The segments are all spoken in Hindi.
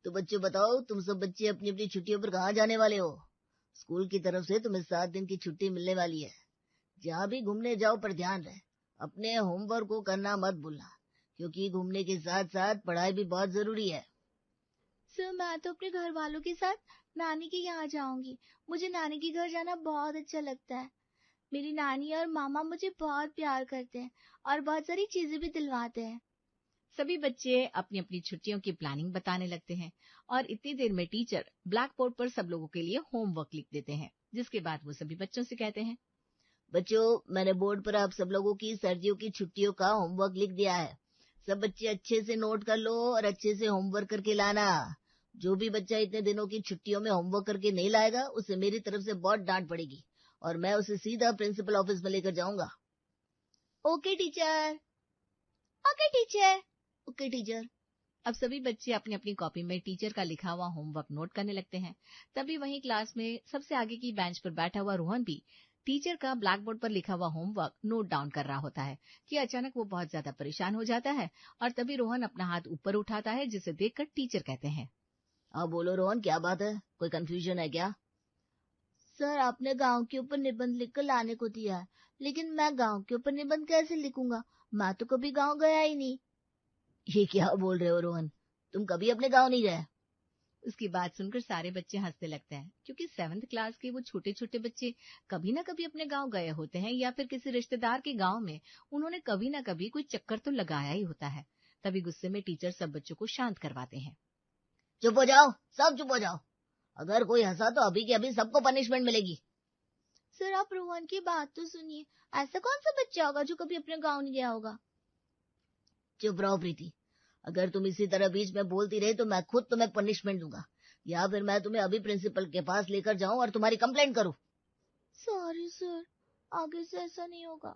तो बच्चों बताओ, तुम सब बच्चे अपनी अपनी छुट्टियों पर कहाँ जाने वाले हो? स्कूल की तरफ से तुम्हें 7 दिन की छुट्टी मिलने वाली है। जहाँ भी घूमने जाओ पर ध्यान रहे, अपने होमवर्क को करना मत भूलना, क्योंकि घूमने के साथ साथ पढ़ाई भी बहुत जरूरी है। सर मैं तो अपने घर वालों के साथ नानी के यहाँ जाऊंगी। मुझे नानी के घर जाना बहुत अच्छा लगता है। मेरी नानी और मामा मुझे बहुत प्यार करते हैं और बहुत सारी चीजें भी दिलवाते हैं। सभी बच्चे अपनी अपनी छुट्टियों की प्लानिंग बताने लगते हैं और इतनी देर में टीचर ब्लैक बोर्ड पर सब लोगों के लिए होमवर्क लिख देते हैं, जिसके बाद वो सभी बच्चों से कहते हैं, बच्चों, मैंने बोर्ड पर आप सब लोगों की सर्दियों की छुट्टियों का होमवर्क लिख दिया है। सब बच्चे अच्छे से नोट कर लो और अच्छे से होमवर्क करके लाना। जो भी बच्चा इतने दिनों की छुट्टियों में होमवर्क करके नहीं लाएगा, उसे मेरी तरफ से बहुत डांट पड़ेगी और मैं उसे सीधा प्रिंसिपल ऑफिस में लेकर जाऊंगा। Okay teacher. Okay teacher. Okay teacher. अब सभी बच्चे अपनी अपनी कॉपी में टीचर का लिखा हुआ होमवर्क नोट करने लगते हैं। तभी वहीं क्लास में सबसे आगे की बेंच पर बैठा हुआ रोहन भी टीचर का ब्लैक बोर्ड पर लिखा हुआ होमवर्क नोट डाउन कर रहा होता है कि अचानक वो बहुत ज्यादा परेशान हो जाता है और तभी रोहन अपना हाथ ऊपर उठाता है, जिसे देखकर टीचर कहते हैं, हाँ बोलो रोहन, क्या बात है? कोई कंफ्यूजन है क्या? सर आपने गांव के ऊपर निबंध लिखकर लाने को दिया है, लेकिन मैं गांव के ऊपर निबंध कैसे लिखूंगा? मैं तो कभी गांव गया ही नहीं। ये क्या बोल रहे हो रोहन? तुम कभी अपने गांव नहीं गए? उसकी बात सुनकर सारे बच्चे हंसने लगते हैं, क्योंकि 7th क्लास के वो छोटे छोटे बच्चे कभी ना कभी अपने गांव गए होते हैं या फिर किसी रिश्तेदार के गांव में उन्होंने कभी ना कभी कोई चक्कर तो लगाया ही होता है। तभी गुस्से में टीचर सब बच्चों को शांत करवाते हैं। चुप हो जाओ, सब चुप हो जाओ। अगर कोई हंसा तो अभी के अभी सबको पनिशमेंट मिलेगी। सर आप रोहन की बात तो सुनिए। ऐसा कौन सा बच्चा होगा जो कभी अपने गांव नहीं गया होगा? चुप रहो प्रीति। अगर तुम इसी तरह बीच में बोलती रही तो मैं खुद तुम्हें पनिशमेंट दूंगा, या फिर मैं तुम्हें अभी प्रिंसिपल के पास लेकर जाऊं और तुम्हारी कंप्लेंट करूं। सॉरी सर, आगे से ऐसा नहीं होगा।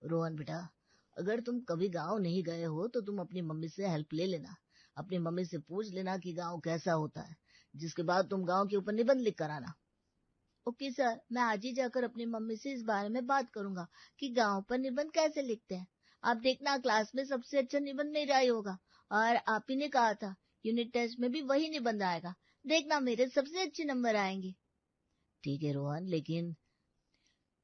रोहन बेटा, अगर तुम कभी गांव नहीं गए हो तो तुम अपनी मम्मी से हेल्प ले लेना। अपनी मम्मी से पूछ लेना कि गांव कैसा होता है, जिसके बाद तुम गांव के ऊपर निबंध लिख कर आना। ओके सर, मैं आज ही जाकर अपनी मम्मी से इस बारे में बात करूंगा कि गांव पर निबंध कैसे लिखते हैं। आप देखना क्लास में सबसे अच्छा निबंध मेरा ही होगा। और आप ही ने कहा था यूनिट टेस्ट में भी वही निबंध आएगा। देखना मेरे सबसे अच्छे नंबर आएंगे। ठीक है रोहन, लेकिन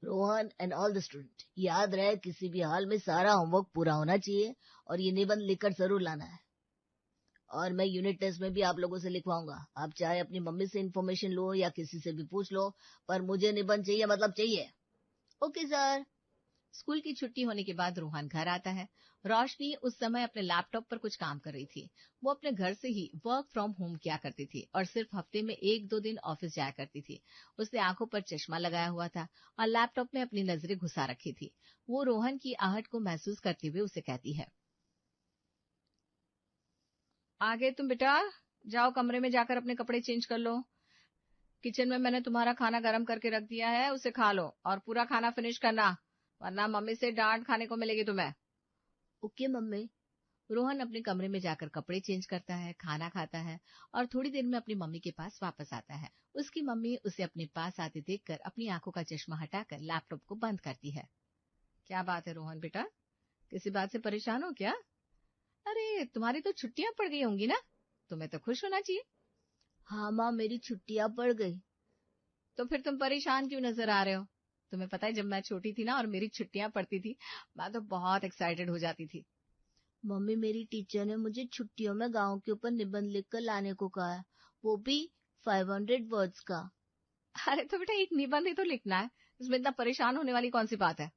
Rohan and all the student, याद रहे किसी भी हाल में सारा होमवर्क पूरा होना चाहिए और ये निबंध लिखकर जरूर लाना है। और मैं यूनिट टेस्ट में भी आप लोगों से लिखवाऊंगा। आप चाहे अपनी मम्मी से इन्फॉर्मेशन लो या किसी से भी पूछ लो, पर मुझे निबंध चाहिए, मतलब चाहिए। Okay sir. स्कूल की छुट्टी होने के बाद रोहन घर आता है। रोशनी उस समय अपने लैपटॉप पर कुछ काम कर रही थी। वो अपने घर से ही वर्क फ्रॉम होम किया करती थी और सिर्फ हफ्ते में 1-2 दिन ऑफिस जाया करती थी। उसने आंखों पर चश्मा लगाया हुआ था और लैपटॉप में अपनी नजरें घुसा रखी थी। वो रोहन की आहट को महसूस करते हुए उसे कहती है, आगे तुम बेटा, जाओ कमरे में जाकर अपने कपड़े चेंज कर लो। किचन में मैंने तुम्हारा खाना गर्म करके रख दिया है, उसे खा लो और पूरा खाना फिनिश करना, वरना मम्मी से डांट खाने को मिलेगी तुम्हें। Okay mummy. रोहन अपने कमरे में जाकर कपड़े चेंज करता है, खाना खाता है और थोड़ी देर में अपनी मम्मी के पास वापस आता है। उसकी मम्मी उसे अपने पास आते देखकर अपनी आंखों का चश्मा हटाकर लैपटॉप को बंद करती है। क्या बात है रोहन बेटा, किसी बात से परेशान हो क्या? अरे तुम्हारी तो छुट्टियां पड़ गई होंगी ना, तुम्हें तो खुश होना चाहिए। हाँ माँ, मेरी छुट्टियां पड़ गई। तो फिर तुम परेशान क्यों नजर आ रहे हो? तुम्हें पता है जब मैं छोटी थी ना और मेरी छुट्टियां पड़ती थी, मैं तो बहुत एक्साइटेड हो जाती थी। मम्मी, मेरी टीचर ने मुझे छुट्टियों में गांव के ऊपर निबंध लिखकर लाने को कहा है, वो भी 500 वर्ड्स का। अरे तो बेटा एक निबंध ही तो लिखना है, इसमें इतना परेशान होने वाली कौन सी बात है?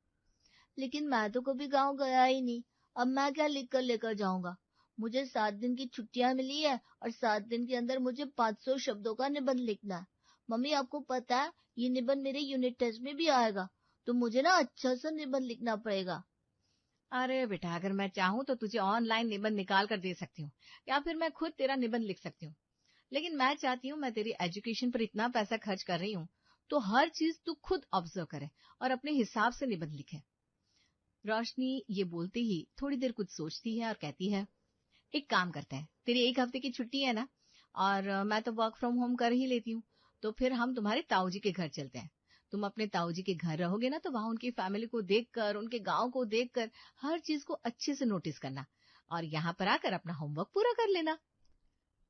लेकिन मैं तो कभी गांव गया ही नहीं। अब मैं क्या लिख कर लेकर जाऊंगा? मुझे 7 दिन की छुट्टियां मिली है और 7 दिन के अंदर मुझे 500 शब्दों का निबंध लिखना है। मम्मी आपको पता है ये निबंध मेरे यूनिट टेस्ट में भी आएगा, तो मुझे ना अच्छा सा निबंध लिखना पड़ेगा। अरे बेटा, अगर मैं चाहूँ तो तुझे ऑनलाइन निबंध निकाल कर दे सकती हूँ या फिर मैं खुद तेरा निबंध लिख सकती हूँ। लेकिन मैं चाहती हूँ मैं तेरी एजुकेशन पर इतना पैसा खर्च कर रही हूँ, तो हर चीज तू खुद ऑब्जर्व करे और अपने हिसाब से निबंध लिखे। रोशनी ये बोलते ही थोड़ी देर कुछ सोचती है और कहती है, एक काम करते हैं, तेरी 1 हफ्ते की छुट्टी है ना और मैं तो वर्क फ्रॉम होम कर ही लेती हूँ, तो फिर हम तुम्हारे ताऊ जी के घर चलते हैं। तुम अपने ताऊ जी के घर रहोगे ना, तो वहां उनकी फैमिली को देखकर, उनके गांव को देखकर हर चीज को अच्छे से नोटिस करना और यहाँ पर आकर अपना होमवर्क पूरा कर लेना।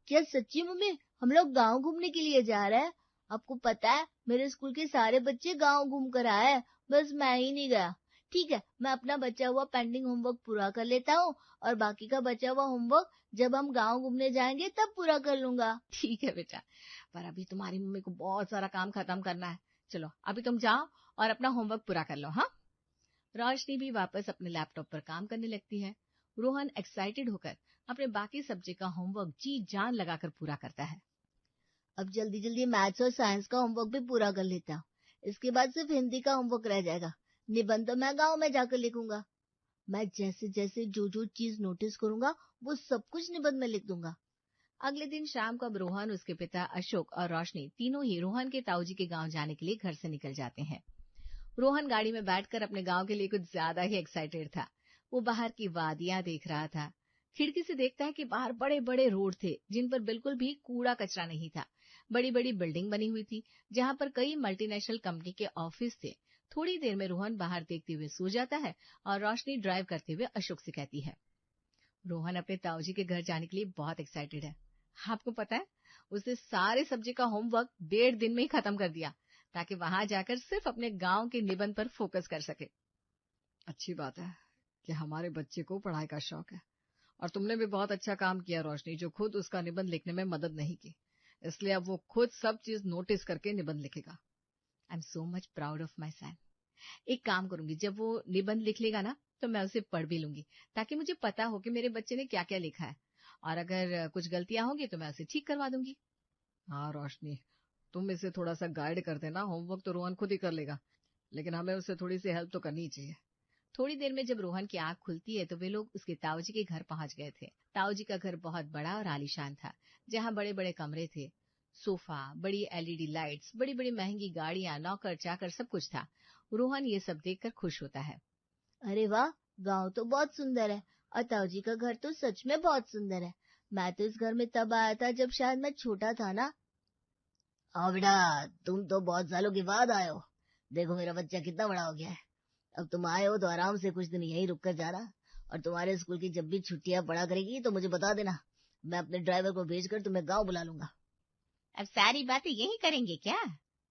क्या सच्ची मम्मी हम लोग गांव घूमने के लिए जा रहे हैं? आपको पता है मेरे स्कूल के सारे बच्चे गांव घूम कर आए हैं, बस मैं ही नहीं गया। ठीक है, मैं अपना बचा हुआ पेंडिंग होमवर्क पूरा कर लेता हूँ और बाकी का बचा हुआ होमवर्क जब हम गांव घूमने जाएंगे तब पूरा कर लूंगा। ठीक है बेटा, पर अभी तुम्हारी मम्मी को बहुत सारा काम खत्म करना है। चलो अभी तुम जाओ और अपना होमवर्क पूरा कर लो। हाँ, रोशनी भी वापस अपने लैपटॉप पर काम करने लगती है। रोहन एक्साइटेड होकर अपने बाकी सब्जेक्ट का होमवर्क जी जान लगाकर पूरा करता है। अब जल्दी जल्दी मैथ्स और साइंस का होमवर्क भी पूरा कर लेता हूँ। इसके बाद सिर्फ हिंदी का होमवर्क रह जाएगा। निबंध तो मैं गाँव में जाकर लिखूंगा। मैं जैसे जैसे जो चीज नोटिस करूंगा वो सब कुछ निबंध में लिख दूंगा। अगले दिन शाम को अब रोहन, उसके पिता अशोक और रोशनी तीनों ही रोहन के ताऊजी के गांव जाने के लिए घर से निकल जाते हैं। रोहन गाड़ी में बैठकर अपने गांव के लिए कुछ ज्यादा ही एक्साइटेड था। वो बाहर की वादियां देख रहा था। खिड़की से देखता है कि बाहर बड़े बड़े रोड थे जिन पर बिल्कुल भी कूड़ा कचरा नहीं था। बड़ी बड़ी बिल्डिंग बनी हुई थी जहां पर कई मल्टीनेशनल कंपनी के ऑफिस थे। थोड़ी देर में रोहन बाहर देखते हुए सो जाता है और रोशनी ड्राइव करते हुए अशोक से कहती है, रोहन अपने ताऊजी के घर जाने के लिए बहुत एक्साइटेड है। आपको पता है, उसने सारे सब्जेक्ट का होमवर्क 1.5 दिन में ही खत्म कर दिया ताकि वहां जाकर सिर्फ अपने गांव के निबंध पर फोकस कर सके। अच्छी बात है कि हमारे बच्चे को पढ़ाई का शौक है, और तुमने भी बहुत अच्छा काम किया रोशनी, जो खुद उसका निबंध लिखने में मदद नहीं की। इसलिए अब वो खुद सब चीज नोटिस करके निबंध लिखेगा। I am so much proud of my son. एक काम करूंगी, जब वो निबंध लिख लेगा ना तो मैं उसे पढ़ भी लूंगी ताकि मुझे पता हो कि मेरे बच्चे ने क्या क्या लिखा है, और अगर कुछ गलतियां होंगी तो मैं उसे ठीक करवा दूंगी। हाँ रोशनी, तुम इसे थोड़ा सा गाइड कर देना। होमवर्क तो रोहन खुद ही कर लेगा, लेकिन हमें उसे थोड़ी सी हेल्प तो करनी ही चाहिए। थोड़ी देर में जब रोहन की आंख खुलती है तो वे लोग उसके ताऊजी के घर पहुंच गए थे। ताऊजी का घर बहुत बड़ा और आलीशान था, जहां बड़े बड़े कमरे थे, सोफा, बड़ी एलईडी लाइट्स, बड़ी बड़ी महंगी गाड़ियां, नौकर चाकर, सब कुछ था। रोहन ये सब देखकर खुश होता है। अरे वाह, गांव तो बहुत सुंदर है और ताऊजी का घर तो सच में बहुत सुंदर है। मैं तो इस घर में तब आया था जब शायद मैं छोटा था ना। हाँ बेटा, तुम तो बहुत सालों के बाद आए हो। देखो मेरा बच्चा कितना बड़ा हो गया है। अब तुम आए हो तो आराम से कुछ दिन यहीं रुक कर जाना, और तुम्हारे स्कूल की जब भी छुट्टियां पड़ा करेगी तो मुझे बता देना। मैं अपने ड्राइवर को भेजकर तुम्हें गाँव बुला लूंगा। अब सारी बातें यही करेंगे क्या?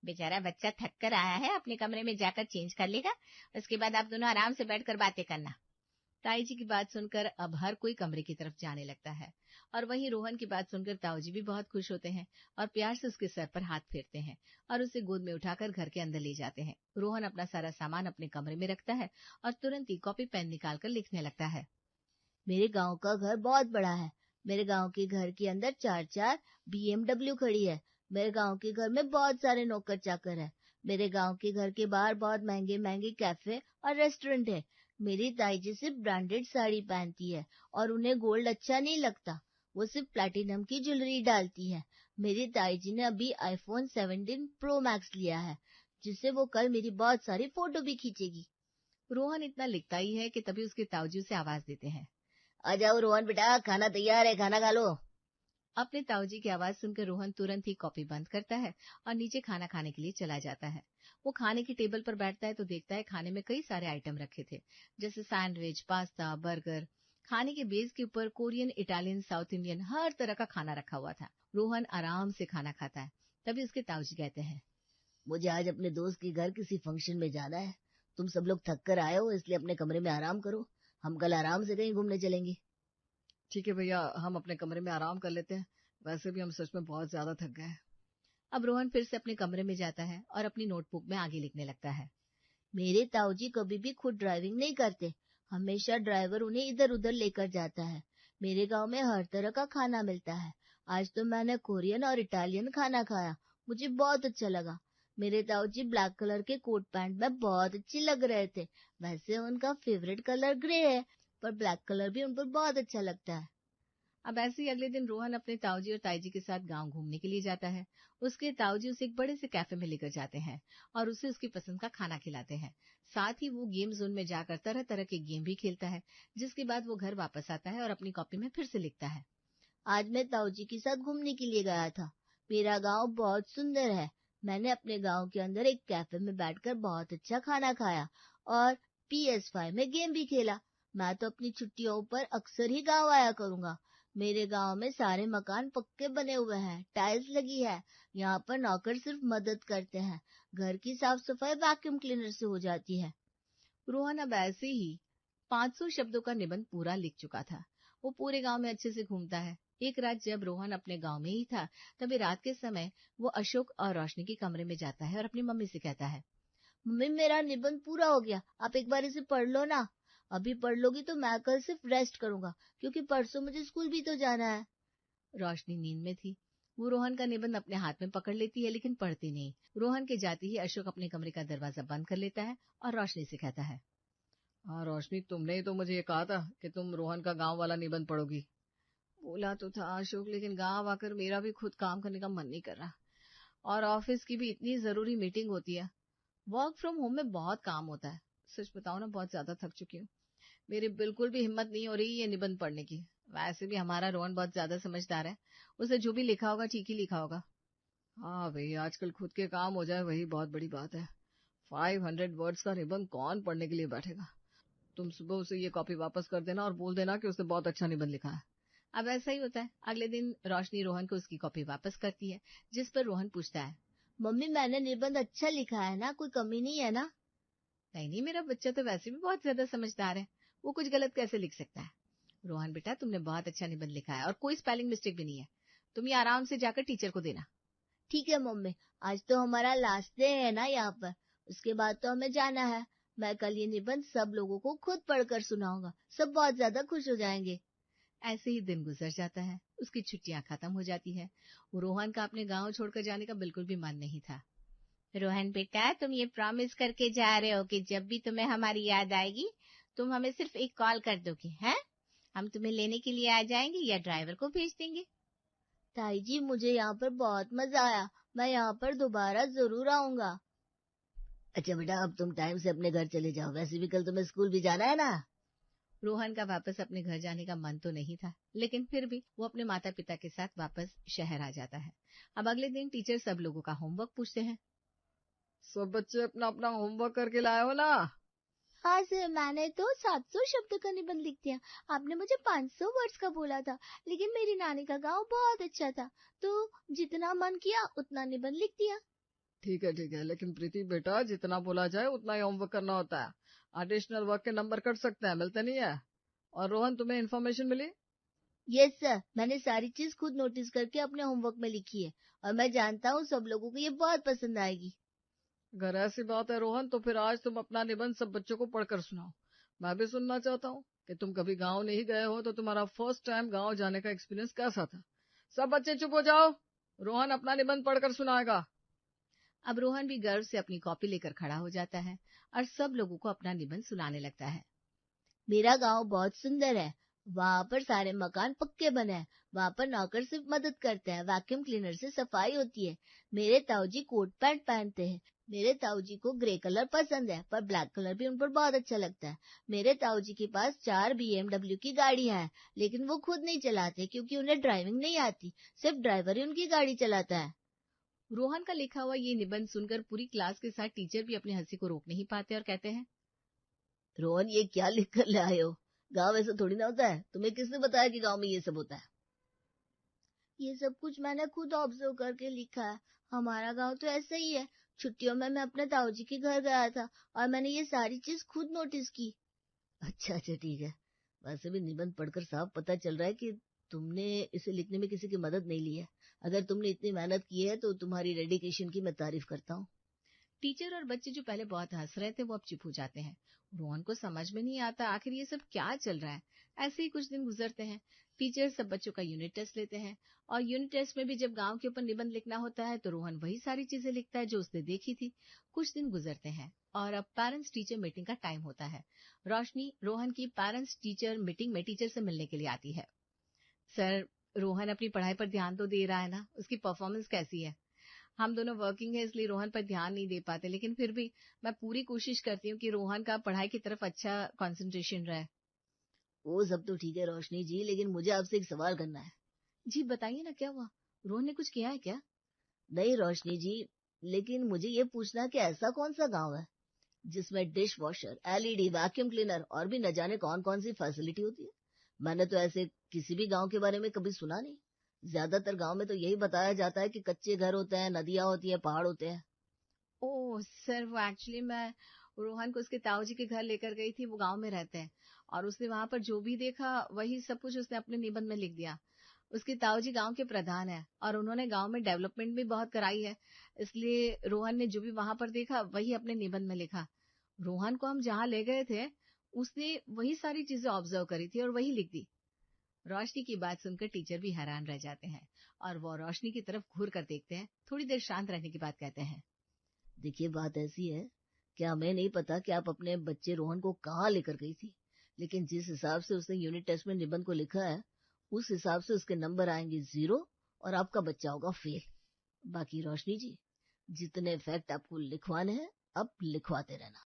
बेचारा बच्चा थक कर आया है, अपने कमरे में जाकर चेंज कर लेगा। उसके बाद आप दोनों आराम से बैठकर बातें करना। ताई जी की बात सुनकर अब हर कोई कमरे की तरफ जाने लगता है, और वहीं रोहन की बात सुनकर ताऊ जी भी बहुत खुश होते हैं और प्यार से उसके सर पर हाथ फेरते हैं और उसे गोद में उठाकर घर के अंदर ले जाते हैं। रोहन अपना सारा सामान अपने कमरे में रखता है और तुरंत ही कॉपी पेन निकालकर लिखने लगता है। मेरे गांव का घर बहुत बड़ा है। मेरे गांव के घर के अंदर 4-4 BMW खड़ी है। मेरे गांव के घर में बहुत सारे नौकर चाकर है। मेरे गांव के घर के बाहर बहुत महंगे महंगे कैफे और रेस्टोरेंट है। मेरी ताई जी सिर्फ ब्रांडेड साड़ी पहनती है और उन्हें गोल्ड अच्छा नहीं लगता। वो सिर्फ प्लैटिनम की ज्वेलरी डालती है। मेरी ताई जी ने अभी iPhone 17 Pro Max लिया है, जिससे वो कल मेरी बहुत सारी फोटो भी खींचेगी। रोहन इतना लिखता ही है कि तभी उसके ताऊजी उसे आवाज देते हैं। आ जाओ रोहन बेटा, खाना तैयार है, खाना खा लो। अपने ताऊजी की आवाज सुनकर रोहन तुरंत ही कॉपी बंद करता है और नीचे खाना खाने के लिए चला जाता है। वो खाने की टेबल पर बैठता है तो देखता है खाने में कई सारे आइटम रखे थे, जैसे सैंडविच, पास्ता, बर्गर। खाने के बेस के ऊपर कोरियन, इटालियन, साउथ इंडियन हर तरह का खाना रखा हुआ था। रोहन आराम से खाना खाता है। तभी उसके ताऊजी कहते हैं, मुझे आज अपने दोस्त के घर किसी फंक्शन में जाना है। तुम सब लोग थक कर आए हो, इसलिए अपने कमरे में आराम करो। हम कल आराम से कहीं घूमने चलेंगे। ठीक है भैया, हम अपने कमरे में आराम कर लेते हैं। वैसे भी हम सच में बहुत ज्यादा थक गए हैं। अब रोहन फिर से अपने कमरे में जाता है और अपनी नोटबुक में आगे लिखने लगता है। मेरे ताऊजी कभी भी खुद ड्राइविंग नहीं करते। हमेशा ड्राइवर उन्हें इधर उधर लेकर जाता है। मेरे गांव में हर तरह का खाना मिलता है। आज तो मैंने कोरियन और इटालियन खाना खाया, मुझे बहुत अच्छा लगा। मेरे ताऊजी ब्लैक कलर के कोट पैंट में बहुत अच्छे लग रहे थे। वैसे उनका फेवरेट कलर ग्रे है, पर ब्लैक कलर भी उन पर बहुत अच्छा लगता है। अब ऐसे ही अगले दिन रोहन अपने ताऊजी और ताईजी के साथ गांव घूमने के लिए जाता है। उसके ताऊजी उसे एक बड़े से कैफे में लेकर जाते हैं और उसे उसकी पसंद का खाना खिलाते हैं। साथ ही वो गेम जोन में जाकर तरह तरह के गेम भी खेलता है, जिसके बाद वो घर वापस आता है और अपनी कॉपी में फिर से लिखता है। आज मैं ताऊजी के साथ घूमने के लिए गया था। मेरा गांव बहुत सुंदर है। मैंने अपने गांव के अंदर एक कैफे में बैठकर बहुत अच्छा खाना खाया और PS5 में गेम भी खेला। मैं तो अपनी छुट्टियों पर अक्सर ही गांव आया करूंगा। मेरे गांव में सारे मकान पक्के बने हुए हैं, टाइल्स लगी है। यहाँ पर नौकर सिर्फ मदद करते हैं। घर की साफ सफाई वैक्यूम क्लीनर से हो जाती है। रोहन अब ऐसे ही 500 शब्दों का निबंध पूरा लिख चुका था। वो पूरे गांव में अच्छे से घूमता है। एक रात जब रोहन अपने गांव में ही था, तभी रात के समय वो अशोक और रोशनी के कमरे में जाता है और अपनी मम्मी से कहता है, मम्मी मेरा निबंध पूरा हो गया, आप एक बार इसे पढ़ लो ना। अभी पढ़ लोगी तो मैं कल सिर्फ रेस्ट करूंगा, क्योंकि परसों मुझे स्कूल भी तो जाना है। रोशनी नींद में थी। वो रोहन का निबंध अपने हाथ में पकड़ लेती है, लेकिन पढ़ती नहीं। रोहन के जाते ही अशोक अपने कमरे का दरवाजा बंद कर लेता है और रोशनी से कहता है, हाँ रोशनी, तुमने ही तो मुझे ये कहा था कि तुम रोहन का गांव वाला निबंध पढ़ोगी। बोला तो था अशोक, लेकिन गांव आकर मेरा भी खुद काम करने का मन नहीं कर रहा, और ऑफिस की भी इतनी जरूरी मीटिंग होती है। वर्क फ्रॉम होम में बहुत काम होता है। सच बताओ ना, बहुत ज्यादा थक चुकी हूँ। मेरी बिल्कुल भी हिम्मत नहीं हो रही ये निबंध पढ़ने की। वैसे भी हमारा रोहन बहुत ज्यादा समझदार है, उसे जो भी लिखा होगा ठीक ही लिखा होगा। हाँ भाई, आजकल खुद के काम हो जाए वही बहुत बड़ी बात है। 500 वर्ड्स का निबंध कौन पढ़ने के लिए बैठेगा। तुम सुबह उसे ये कॉपी वापस कर देना और बोल देना कि उसने बहुत अच्छा निबंध लिखा है। अब ऐसा ही होता है। अगले दिन रोशनी रोहन को उसकी कॉपी वापस करती है, जिस पर रोहन पूछता है, मम्मी मैंने निबंध अच्छा लिखा है ना, कोई कमी नहीं है ना? नहीं, मेरा बच्चा तो वैसे भी बहुत ज्यादा समझदार है, वो कुछ गलत कैसे लिख सकता है। रोहन बेटा, तुमने बहुत अच्छा निबंध लिखा है और कोई स्पेलिंग मिस्टेक भी नहीं है। तुम ये आराम से जाकर टीचर को देना। ठीक है मम्मी, आज तो हमारा लास्ट डे है ना यहाँ पर, उसके बाद तो हमें जाना है। मैं कल ये निबंध सब लोगों को खुद पढ़कर सुनाऊंगा, सब बहुत ज्यादा खुश हो जाएंगे। ऐसे ही दिन गुजर जाता है। उसकी छुट्टियां खत्म हो जाती है। रोहन का अपने गांव छोड़कर जाने का बिल्कुल भी मन नहीं था। रोहन बेटा, तुम ये प्रॉमिस करके जा रहे हो कि जब भी तुम्हें हमारी याद आएगी तुम हमें सिर्फ एक कॉल कर दोगे, हैं? हम तुम्हें लेने के लिए आ जाएंगे या ड्राइवर को भेज देंगे। ताई जी, मुझे यहाँ पर बहुत मजा आया, मैं यहाँ पर दोबारा जरूर आऊंगा। अच्छा बेटा, अब तुम टाइम से अपने घर चले जाओ, वैसे भी कल तुम्हें स्कूल भी जाना है ना। रोहन का वापस अपने घर जाने का मन तो नहीं था, लेकिन फिर भी वो अपने माता पिता के साथ वापस शहर आ जाता है। अब अगले दिन टीचर सब लोगों का होमवर्क पूछते हैं। सब बच्चे अपना अपना होमवर्क करके लाए हो ना? हाँ सर, मैंने तो 700 शब्द का निबंध लिख दिया। आपने मुझे 500 वर्ड्स का बोला था, लेकिन मेरी नानी का गांव बहुत अच्छा था, तो जितना मन किया उतना निबंध लिख दिया। ठीक है, लेकिन प्रीति बेटा, जितना बोला जाए उतना ही होमवर्क करना होता है। एडिशनल वर्क के नंबर कट सकते हैं, मिलते नहीं है। और रोहन, तुम्हें इन्फॉर्मेशन मिली? यस सर, मैंने सारी चीज खुद नोटिस करके अपने होमवर्क में लिखी है, और मैं जानता हूँ सब लोगों को ये बहुत पसंद आएगी। अगर ऐसी बात है रोहन, तो फिर आज तुम अपना निबंध सब बच्चों को पढ़कर सुनाओ। मैं भी सुनना चाहता हूँ कि तुम कभी गांव नहीं गए हो तो तुम्हारा फर्स्ट टाइम गांव जाने का एक्सपीरियंस कैसा था। सब बच्चे चुप हो जाओ, रोहन अपना निबंध पढ़कर सुनाएगा। अब रोहन भी गर्व से अपनी कॉपी लेकर खड़ा हो जाता है और सब लोगों को अपना निबंध सुनाने लगता है। मेरा गांव बहुत सुंदर है, वहाँ पर सारे मकान पक्के बने हैं, वहाँ पर नौकर सिर्फ मदद करते हैं, वैक्यूम क्लीनर से सफाई होती है। मेरे ताऊजी कोट पैंट पहनते हैं। मेरे ताऊजी को ग्रे कलर पसंद है, पर ब्लैक कलर भी उन पर बहुत अच्छा लगता है। मेरे ताऊजी के पास 4 BMW की गाड़ियां हैं, लेकिन वो खुद नहीं चलाते क्योंकि उन्हें ड्राइविंग नहीं आती, सिर्फ ड्राइवर ही उनकी गाड़ी चलाता है। रोहन का लिखा हुआ ये निबंध सुनकर पूरी क्लास के साथ टीचर भी अपनी हंसी को रोक नहीं पाते और कहते हैं, रोहन, ये क्या लिख कर ले आए हो? गाँव ऐसा थोड़ी ना होता है। तुम्हें किसने बताया कि गाँव में ये सब होता है? ये सब कुछ मैंने खुद ऑब्जर्व करके लिखा है। हमारा गांव तो ऐसा ही है। छुट्टियों में मैं अपने ताऊजी के घर गया था और मैंने ये सारी चीज खुद नोटिस की। अच्छा ठीक है। वैसे भी निबंध पढ़कर साफ पता चल रहा है कि तुमने इसे लिखने में किसी की मदद नहीं ली है। अगर तुमने इतनी मेहनत की है तो तुम्हारी डेडिकेशन की मैं तारीफ करता हूँ। टीचर और बच्चे जो पहले बहुत हंस रहे थे वो अब चुप हो जाते हैं। रोहन को समझ में नहीं आता आखिर ये सब क्या चल रहा है। ऐसे ही कुछ दिन गुजरते हैं। टीचर सब बच्चों का यूनिट टेस्ट लेते हैं, और यूनिट टेस्ट में भी जब गांव के ऊपर निबंध लिखना होता है तो रोहन वही सारी चीजें लिखता है जो उसने देखी थी। कुछ दिन गुजरते हैं और अब पेरेंट्स टीचर मीटिंग का टाइम होता है। रोशनी रोहन की पेरेंट्स टीचर मीटिंग में टीचर से मिलने के लिए आती है। सर, रोहन अपनी पढ़ाई पर ध्यान तो दे रहा है ना? उसकी परफॉर्मेंस कैसी है? हम दोनों वर्किंग है इसलिए रोहन पर ध्यान नहीं दे पाते, लेकिन फिर भी मैं पूरी कोशिश करती हूँ कि रोहन का पढ़ाई की तरफ अच्छा कंसंट्रेशन रहे। वो सब तो ठीक है रोशनी जी, लेकिन मुझे आपसे एक सवाल करना है। जी बताइए ना, क्या हुआ? रोहन ने कुछ किया है क्या? नहीं रोशनी जी, लेकिन मुझे ये पूछना है कि ऐसा कौन सा गांव है जिसमें dish washer, LED, vacuum cleaner और भी न जाने कौन कौन सी फैसिलिटी होती है। मैंने तो ऐसे किसी भी गांव के बारे में कभी सुना नहीं? ज्यादातर गांव में तो यही बताया जाता है कि कच्चे घर होते हैं, नदियां होती है, पहाड़ होते हैं। ओह सर, वो एक्चुअली मैं रोहन को उसके ताऊ जी के घर लेकर गई थी। वो गांव में रहते हैं और उसने वहां पर जो भी देखा वही सब कुछ उसने अपने निबंध में लिख दिया। उसके ताऊ जी गांव के प्रधान है और उन्होंने गांव में डेवलपमेंट भी बहुत कराई है, इसलिए रोहन ने जो भी वहां पर देखा वही अपने निबंध में लिखा। रोहन को हम जहाँ ले गए थे उसने वही सारी चीजें ऑब्जर्व करी थी और वही लिख दी। रोशनी की बात सुनकर टीचर भी हैरान रह जाते हैं और वो रोशनी की तरफ घूर कर देखते हैं। थोड़ी देर शांत रहने की बात कहते हैं। देखिए, बात ऐसी है कि हमें नहीं पता कि आप अपने बच्चे रोहन को कहाँ लेकर गई थी, लेकिन जिस हिसाब से उसने यूनिट टेस्ट में निबंध को लिखा है उस हिसाब से उसके नंबर आएंगे 0 और आपका बच्चा होगा फेल। बाकी रोशनी जी, जितने फैक्ट आपको लिखवाने हैं अब लिखवाते रहना।